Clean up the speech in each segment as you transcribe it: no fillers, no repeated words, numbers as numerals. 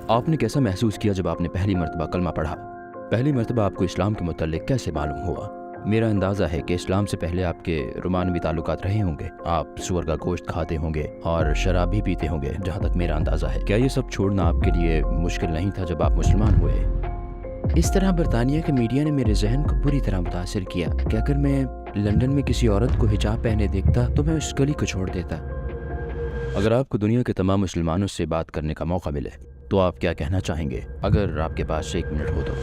آپ نے کیسا محسوس کیا جب آپ نے پہلی مرتبہ کلمہ پڑھا؟ پہلی مرتبہ آپ کو اسلام کے متعلق کیسے معلوم ہوا؟ میرا اندازہ ہے کہ اسلام سے پہلے آپ کے رومانوی تعلقات رہے ہوں گے، آپ سور کا گوشت کھاتے ہوں گے اور شراب بھی پیتے ہوں گے، جہاں تک میرا اندازہ ہے۔ کیا یہ سب چھوڑنا آپ کے لیے مشکل نہیں تھا جب آپ مسلمان ہوئے؟ اس طرح برطانیہ کے میڈیا نے میرے ذہن کو بری طرح متاثر کیا کہ اگر میں لندن میں کسی عورت کو حجاب پہنے دیکھتا تو میں اس گلی کو چھوڑ دیتا۔ اگر آپ کو دنیا کے تمام مسلمانوں سے بات کرنے کا موقع ملے تو آپ کیا کہنا چاہیں گے؟ اگر آپ کے پاس 1 منٹ ہو تو۔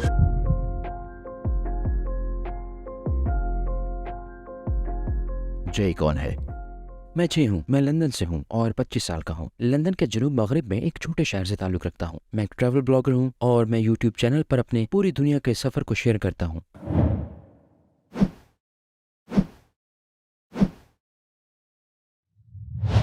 جے کون ہے؟ میں جے ہوں، میں لندن سے ہوں اور 25 سال کا ہوں۔ لندن کے جنوب مغرب میں ایک چھوٹے شہر سے تعلق رکھتا ہوں۔ میں ایک ٹریول بلاگر ہوں اور میں یوٹیوب چینل پر اپنے پوری دنیا کے سفر کو شیئر کرتا ہوں۔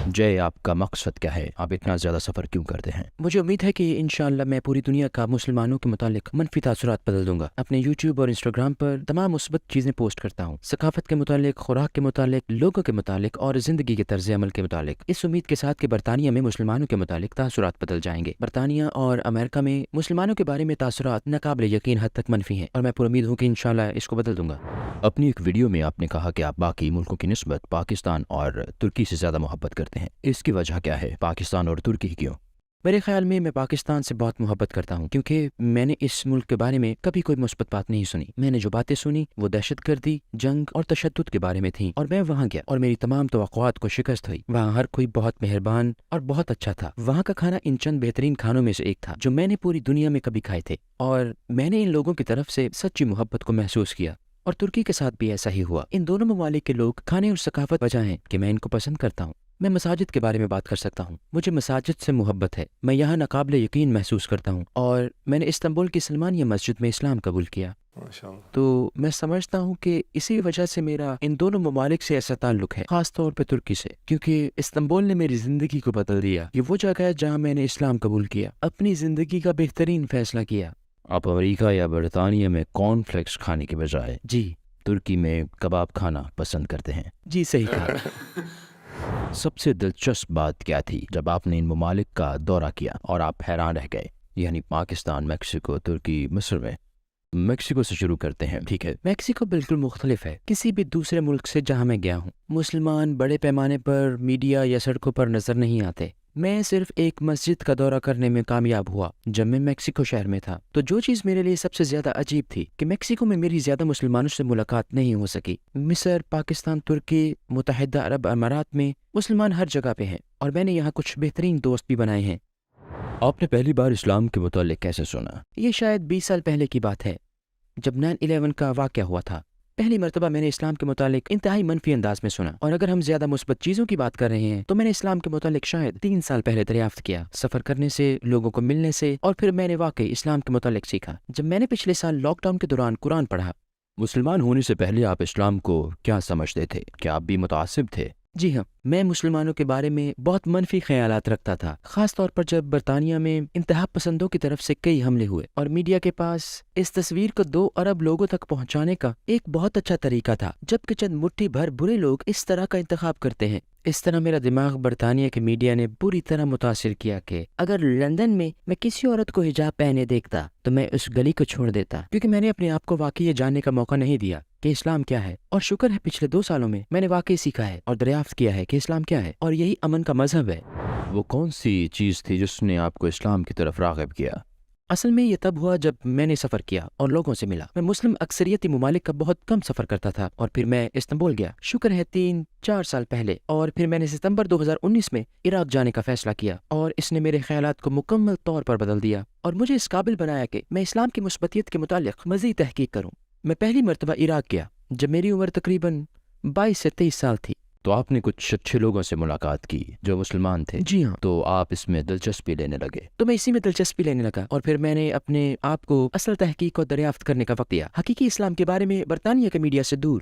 جے، آپ کا مقصد کیا ہے؟ آپ اتنا زیادہ سفر کیوں کرتے ہیں؟ مجھے امید ہے کہ انشاءاللہ میں پوری دنیا کا مسلمانوں کے متعلق منفی تاثرات بدل دوں گا۔ اپنے یوٹیوب اور انسٹاگرام پر تمام مثبت چیزیں پوسٹ کرتا ہوں، ثقافت کے متعلق، خوراک کے متعلق، لوگوں کے متعلق اور زندگی کے طرز عمل کے متعلق، اس امید کے ساتھ کہ برطانیہ میں مسلمانوں کے متعلق تاثرات بدل جائیں گے۔ برطانیہ اور امریکہ میں مسلمانوں کے بارے میں تاثرات ناقابل یقین حد تک منفی ہیں اور میں پر امید ہوں کہ انشاءاللہ اس کو بدل دوں گا۔ اپنی ایک ویڈیو میں آپ نے کہا کہ آپ باقی ملکوں کی نسبت پاکستان اور ترکی سے زیادہ محبت کرتے ہیں، اس کی وجہ کیا ہے؟ پاکستان اور ترکی کیوں؟ میرے خیال میں پاکستان سے بہت محبت کرتا ہوں کیونکہ میں نے اس ملک کے بارے میں کبھی کوئی مثبت بات نہیں سنی۔ میں نے جو باتیں سنی وہ دہشت گردی، جنگ اور تشدد کے بارے میں تھیں، اور میں وہاں گیا اور میری تمام توقعات کو شکست ہوئی۔ وہاں ہر کوئی بہت مہربان اور بہت اچھا تھا۔ وہاں کا کھانا ان چند بہترین کھانوں میں سے ایک تھا جو میں نے پوری دنیا میں کبھی کھائے تھے، اور میں نے ان لوگوں کی طرف سے سچی محبت کو محسوس کیا۔ اور ترکی کے ساتھ بھی ایسا ہی ہوا۔ ان دونوں ممالک کے لوگ، کھانے اور ثقافت وجہ ہیں کہ میں ان کو پسند کرتا ہوں۔ میں مساجد کے بارے میں بات کر سکتا ہوں، مجھے مساجد سے محبت ہے۔ میں یہاں ناقابل یقین محسوس کرتا ہوں، اور میں نے استنبول کی سلمانیہ مسجد میں اسلام قبول کیا۔ تو میں سمجھتا ہوں کہ اسی وجہ سے میرا ان دونوں ممالک سے ایسا تعلق ہے، خاص طور پہ ترکی سے، کیونکہ استنبول نے میری زندگی کو بدل دیا۔ یہ وہ جگہ ہے جہاں میں نے اسلام قبول کیا، اپنی زندگی کا بہترین فیصلہ کیا۔ آپ امریکہ یا برطانیہ میں کارن فلیکس کھانے کے بجائے ترکی میں کباب کھانا پسند کرتے ہیں؟ جی، صحیح کہا۔ سب سے دلچسپ بات کیا تھی جب آپ نے ان ممالک کا دورہ کیا اور آپ حیران رہ گئے؟ یعنی پاکستان، میکسیکو، ترکی، مصر میں۔ میکسیکو سے شروع کرتے ہیں، ٹھیک ہے؟ میکسیکو بالکل مختلف ہے کسی بھی دوسرے ملک سے جہاں میں گیا ہوں۔ مسلمان بڑے پیمانے پر میڈیا یا سڑکوں پر نظر نہیں آتے۔ میں صرف ایک مسجد کا دورہ کرنے میں کامیاب ہوا جب میں میکسیکو شہر میں تھا۔ تو جو چیز میرے لیے سب سے زیادہ عجیب تھی کہ میکسیکو میں میری زیادہ مسلمانوں سے ملاقات نہیں ہو سکی۔ مصر، پاکستان، ترکی، متحدہ عرب امارات میں مسلمان ہر جگہ پہ ہیں، اور میں نے یہاں کچھ بہترین دوست بھی بنائے ہیں۔ آپ نے پہلی بار اسلام کے متعلق کیسے سنا؟ یہ شاید 20 سال پہلے کی بات ہے، جب 9/11 کا واقعہ ہوا تھا۔ پہلی مرتبہ میں نے اسلام کے متعلق انتہائی منفی انداز میں سنا، اور اگر ہم زیادہ مثبت چیزوں کی بات کر رہے ہیں تو میں نے اسلام کے متعلق شاید 3 سال پہلے دریافت کیا، سفر کرنے سے، لوگوں کو ملنے سے، اور پھر میں نے واقعی اسلام کے متعلق سیکھا جب میں نے پچھلے سال لاک ڈاؤن کے دوران قرآن پڑھا۔ مسلمان ہونے سے پہلے آپ اسلام کو کیا سمجھتے تھے؟ کیا آپ بھی متعصب تھے؟ جی ہاں، میں مسلمانوں کے بارے میں بہت منفی خیالات رکھتا تھا، خاص طور پر جب برطانیہ میں انتہا پسندوں کی طرف سے کئی حملے ہوئے، اور میڈیا کے پاس اس تصویر کو 2 ارب لوگوں تک پہنچانے کا ایک بہت اچھا طریقہ تھا، جبکہ چند مٹھی بھر برے لوگ اس طرح کا انتخاب کرتے ہیں۔ اس طرح میرا دماغ برطانیہ کے میڈیا نے بری طرح متاثر کیا کہ اگر لندن میں کسی عورت کو حجاب پہنے دیکھتا تو میں اس گلی کو چھوڑ دیتا، کیونکہ میں نے اپنے آپ کو واقعی یہ جاننے کا موقع نہیں دیا کہ اسلام کیا ہے۔ اور شکر ہے پچھلے 2 سالوں میں نے واقعی سیکھا ہے اور دریافت کیا ہے کہ اسلام کیا ہے، اور یہی امن کا مذہب ہے۔ وہ کون سی چیز تھی جس نے آپ کو اسلام کی طرف راغب کیا؟ اصل میں یہ تب ہوا جب میں نے سفر کیا اور لوگوں سے ملا۔ میں مسلم اکثریتی ممالک کا بہت کم سفر کرتا تھا، اور پھر میں استنبول گیا، شکر ہے 3-4 سال پہلے، اور پھر میں نے ستمبر 2019 میں عراق جانے کا فیصلہ کیا، اور اس نے میرے خیالات کو مکمل طور پر بدل دیا اور مجھے اس قابل بنایا کہ میں اسلام کی مثبتیت کے متعلق مزید تحقیق کروں۔ میں پہلی مرتبہ عراق گیا جب میری عمر تقریباً 22 سے 23 سال تھی۔ تو آپ نے کچھ اچھے لوگوں سے ملاقات کی جو مسلمان تھے؟ جی ہاں۔ تو آپ اس میں دلچسپی لینے لگے؟ تو میں اسی میں دلچسپی لینے لگا، اور پھر میں نے اپنے آپ کو اصل تحقیق کو دریافت کرنے کا وقت دیا، حقیقی اسلام کے بارے میں برطانیہ کے میڈیا سے دور۔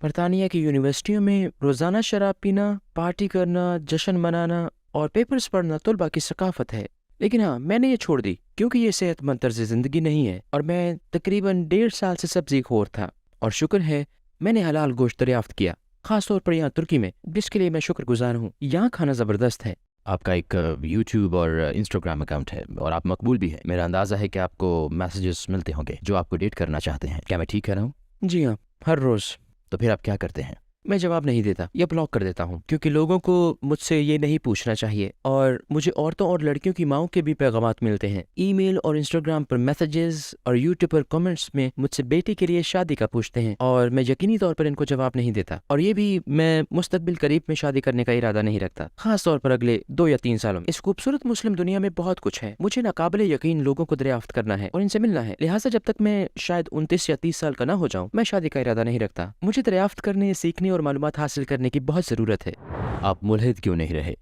برطانیہ کی یونیورسٹیوں میں روزانہ شراب پینا، پارٹی کرنا، جشن منانا اور پیپرز پڑھنا طلباء کی ثقافت ہے، لیکن ہاں میں نے یہ چھوڑ دی کیونکہ یہ صحت مند طرز زندگی نہیں ہے، اور میں تقریباً 1.5 سال سے سبزی خور تھا، اور شکر ہے میں نے حلال گوشت دریافت کیا، خاص طور پر یہاں ترکی میں، جس کے لیے میں شکر گزار ہوں۔ یہاں کھانا زبردست ہے۔ آپ کا ایک یوٹیوب اور انسٹاگرام اکاؤنٹ ہے اور آپ مقبول بھی ہیں۔ میرا اندازہ ہے کہ آپ کو میسیجز ملتے ہوں گے جو آپ کو ڈیٹ کرنا چاہتے ہیں، کیا میں ٹھیک کہہ رہا ہوں؟ جی ہاں، ہر روز۔ تو پھر آپ کیا کرتے ہیں؟ میں جواب نہیں دیتا یا بلاک کر دیتا ہوں، کیونکہ لوگوں کو مجھ سے یہ نہیں پوچھنا چاہیے، اور مجھے عورتوں اور لڑکیوں کی ماؤں کے بھی پیغامات ملتے ہیں، ای میل اور انسٹاگرام پر میسیجز اور یوٹیوب پر کمنٹس میں مجھ سے بیٹی کے لیے شادی کا پوچھتے ہیں، اور میں یقینی طور پر ان کو جواب نہیں دیتا، اور یہ بھی میں مستقبل قریب میں شادی کرنے کا ارادہ نہیں رکھتا، خاص طور پر اگلے 2 یا 3 سالوں میں۔ اس خوبصورت مسلم دنیا میں بہت کچھ ہے، مجھے ناقابل یقین لوگوں کو دریافت کرنا ہے اور ان سے ملنا ہے، لہٰذا جب تک میں شاید 29 یا 30 سال کا نہ ہو جاؤں میں شادی کا ارادہ نہیں رکھتا۔ مجھے دریافت کرنے، سیکھنے اور معلومات حاصل کرنے کی بہت ضرورت ہے۔ آپ ملحد کیوں نہیں رہے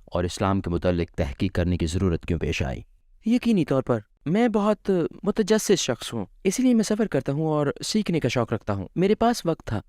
اور اسلام کے متعلق تحقیق کرنے کی ضرورت کیوں پیش آئی؟ یقینی طور پر میں بہت متجسس شخص ہوں، اسی لیے میں سفر کرتا ہوں اور سیکھنے کا شوق رکھتا ہوں۔ میرے پاس وقت تھا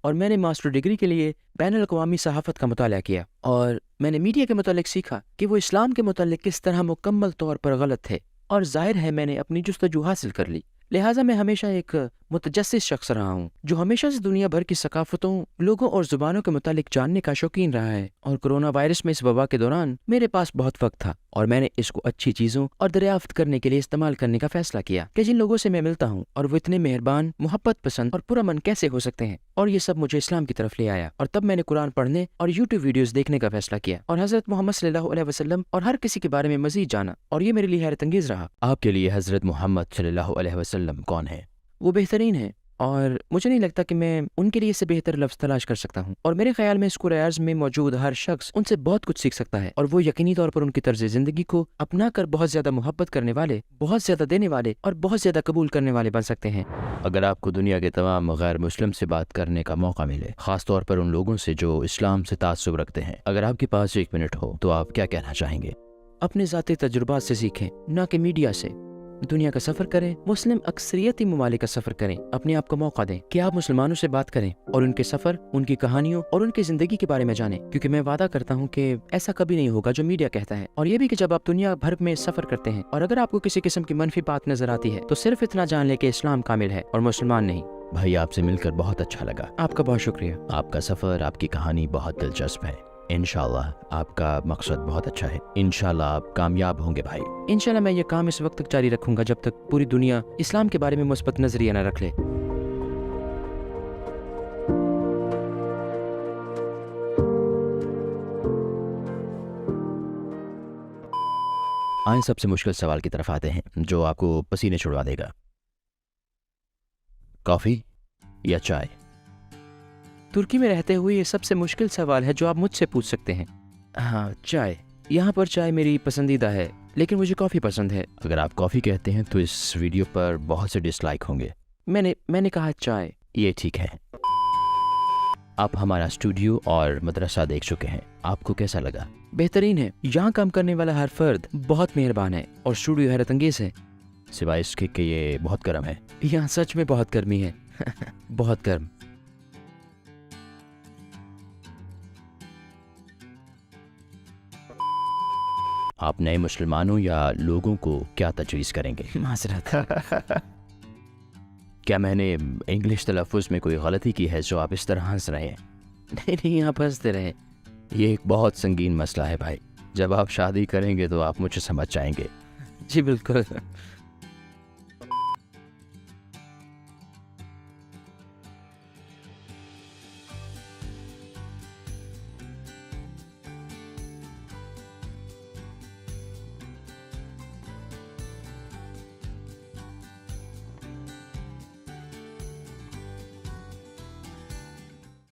اور میں نے ماسٹر ڈگری کے لیے بین الاقوامی صحافت کا مطالعہ کیا، اور میں نے میڈیا کے متعلق سیکھا کہ وہ اسلام کے متعلق کس طرح مکمل طور پر غلط تھے، اور ظاہر ہے میں نے اپنی جستجو حاصل کر لی۔ لہٰذا میں ہمیشہ ایک متجسس شخص رہا ہوں جو ہمیشہ سے دنیا بھر کی ثقافتوں، لوگوں اور زبانوں کے متعلق جاننے کا شوقین رہا ہے، اور کرونا وائرس میں اس وبا کے دوران میرے پاس بہت وقت تھا اور میں نے اس کو اچھی چیزوں اور دریافت کرنے کے لیے استعمال کرنے کا فیصلہ کیا کہ جن لوگوں سے میں ملتا ہوں اور وہ اتنے مہربان، محبت پسند اور پرامن کیسے ہو سکتے ہیں، اور یہ سب مجھے اسلام کی طرف لے آیا، اور تب میں نے قرآن پڑھنے اور یوٹیوب ویڈیوز دیکھنے کا فیصلہ کیا اور حضرت محمد صلی اللہ علیہ وسلم اور ہر کسی کے بارے میں مزید جانا، اور یہ میرے لیے حیرت انگیز رہا۔ آپ کے لیے حضرت محمد صلی اللہ علیہ وسلم کون ہے؟ وہ بہترین ہے، اور مجھے نہیں لگتا کہ میں ان کے لیے سے بہتر لفظ تلاش کر سکتا ہوں، اور میرے خیال میں اسکول ایئرز میں موجود ہر شخص ان سے بہت کچھ سیکھ سکتا ہے، اور وہ یقینی طور پر ان کی طرز زندگی کو اپنا کر بہت زیادہ محبت کرنے والے، بہت زیادہ دینے والے اور بہت زیادہ قبول کرنے والے بن سکتے ہیں۔ اگر آپ کو دنیا کے تمام غیر مسلم سے بات کرنے کا موقع ملے، خاص طور پر ان لوگوں سے جو اسلام سے تعصب رکھتے ہیں، اگر آپ کے پاس 1 منٹ ہو تو آپ کیا کہنا چاہیں گے؟ اپنے ذاتی تجربات سے سیکھیں، نہ کہ میڈیا سے۔ دنیا کا سفر کریں، مسلم اکثریتی ممالک کا سفر کریں، اپنے آپ کو موقع دیں کہ آپ مسلمانوں سے بات کریں اور ان کے سفر، ان کی کہانیوں اور ان کی زندگی کے بارے میں جانیں، کیونکہ میں وعدہ کرتا ہوں کہ ایسا کبھی نہیں ہوگا جو میڈیا کہتا ہے، اور یہ بھی کہ جب آپ دنیا بھر میں سفر کرتے ہیں اور اگر آپ کو کسی قسم کی منفی بات نظر آتی ہے تو صرف اتنا جان لیں کہ اسلام کامل ہے اور مسلمان نہیں۔ بھائی، آپ سے مل کر بہت اچھا لگا۔ آپ کا بہت شکریہ۔ آپ کا سفر، آپ کی کہانی بہت دلچسپ ہے۔ انشاءاللہ آپ کا مقصد بہت اچھا ہے، انشاءاللہ آپ کامیاب ہوں گے بھائی۔ انشاءاللہ میں یہ کام اس وقت تک جاری رکھوں گا جب تک پوری دنیا اسلام کے بارے میں مثبت نظریہ نہ رکھ لے۔ آئیں سب سے مشکل سوال کی طرف آتے ہیں جو آپ کو پسینے چھڑوا دے گا۔ کافی یا چائے؟ ترکی میں رہتے ہوئے یہ سب سے مشکل سوال ہے جو آپ مجھ سے پوچھ سکتے ہیں۔ ہاں، چائے۔ یہاں پر چائے میری پسندیدہ ہے، لیکن مجھے کافی پسند ہے۔ اگر آپ کافی کہتے ہیں تو اس ویڈیو پر بہت سے ڈس لائک ہوں گے۔ میں نے کہا چائے۔ یہ ٹھیک ہے۔ آپ ہمارا اسٹوڈیو اور مدرسہ دیکھ چکے ہیں، آپ کو کیسا لگا؟ بہترین ہے۔ یہاں کام کرنے والا ہر فرد بہت مہربان ہے اور اسٹوڈیو حیرت انگیز ہے، سوائے اس کے کہ یہ بہت گرم ہے۔ یہاں سچ میں بہت گرمی ہے، بہت گرم۔ آپ نئے مسلمانوں یا لوگوں کو کیا تجویز کریں گے؟ معذرت۔ کیا میں نے انگلش تلفظ میں کوئی غلطی کی ہے جو آپ اس طرح ہنس رہے ہیں؟ نہیں، آپ ہنستے رہیں۔ یہ ایک بہت سنگین مسئلہ ہے بھائی، جب آپ شادی کریں گے تو آپ مجھے سمجھ جائیں گے۔ جی بالکل۔